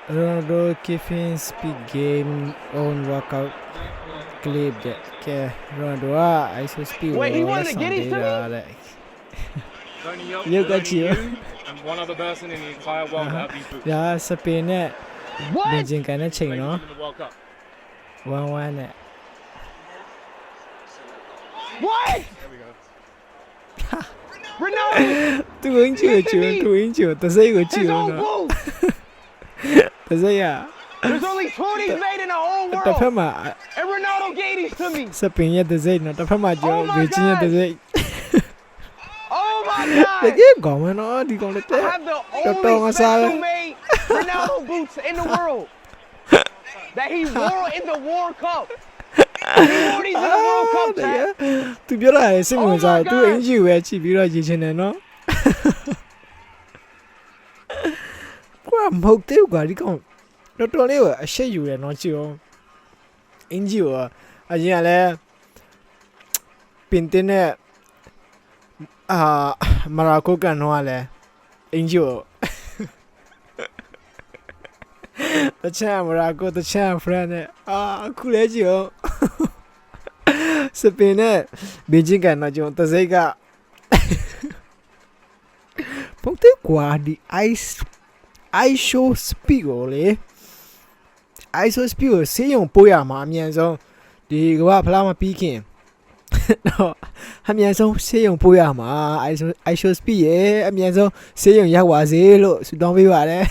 Ronaldo keeping speed game on workout clip that Ronaldo ISO speed Wait, he wanted to get it to me? You got you. And one other person in the entire world that have these boots. Yeah, Spain နဲ့ What? ပြင်ချင်းကန်တဲ့ချိန် Ladies နော် in the World Cup. 1-1 နဲ့ What? There we go. Ronaldo, သူဝင်ချူချူသူဝင်ချူတစိတ်ကိုချူ his own နော် boots. တစိတ်ရ There's only 20 made in the whole တစ်ဖက် world. မှာ And Ronaldo gave these to me. စပင်ရဲ့တစိတ်နော်တစ်ဖက်မှာကျော် Oh my ဘေဂျင်းရဲ့ God. တစိတ် Oh my တ God. ကယ်ကောင်းမနော်ဒီကောင်လက် I တဲ့ have the Toto only Gonzalez. special made Ronaldo boots in the world that he wore in the World Cup. He wore these in the World Cup, တကယ် Chad. သူပြောတာစိတ်ဝင်စား Oh my သူ God. အင်ဂျီပဲချီပြီးတော့ရည်ချင်တယ်နော်ကွာမဟုတ်သေးဘူးကွာဒီကောင်တော်တော်လေးကအရှက်ယူတယ်နော်ချီအောင်အင်ဂျီကအရင်ကလည်းပင်တင်နဲ့မာရာကိုကန်တော့လည်းအင်ဂျီကိုတချမ်းမာရာကိုတချမ်းဖရန်နဲ့အခုလဲချီအောင်စပင်နဲ့ဘေဂျင်းကန်တော့ကျွန်တော်တစိတ်ကပုံသေးကွာဒီ ISO speed ကိုလေ ISO speed ကိုဆေးရုံပို့ရမှာအမြန်ဆုံးဒီကဘာဖလားမပြီးခင်တော့အမြန်ဆုံးဆေးရုံပို့ရမှာ ISO speed ရဲ့အမြန်ဆုံးဆေးရုံရောက်ပါစေလို့ဆုတောင်းပေးပါတယ်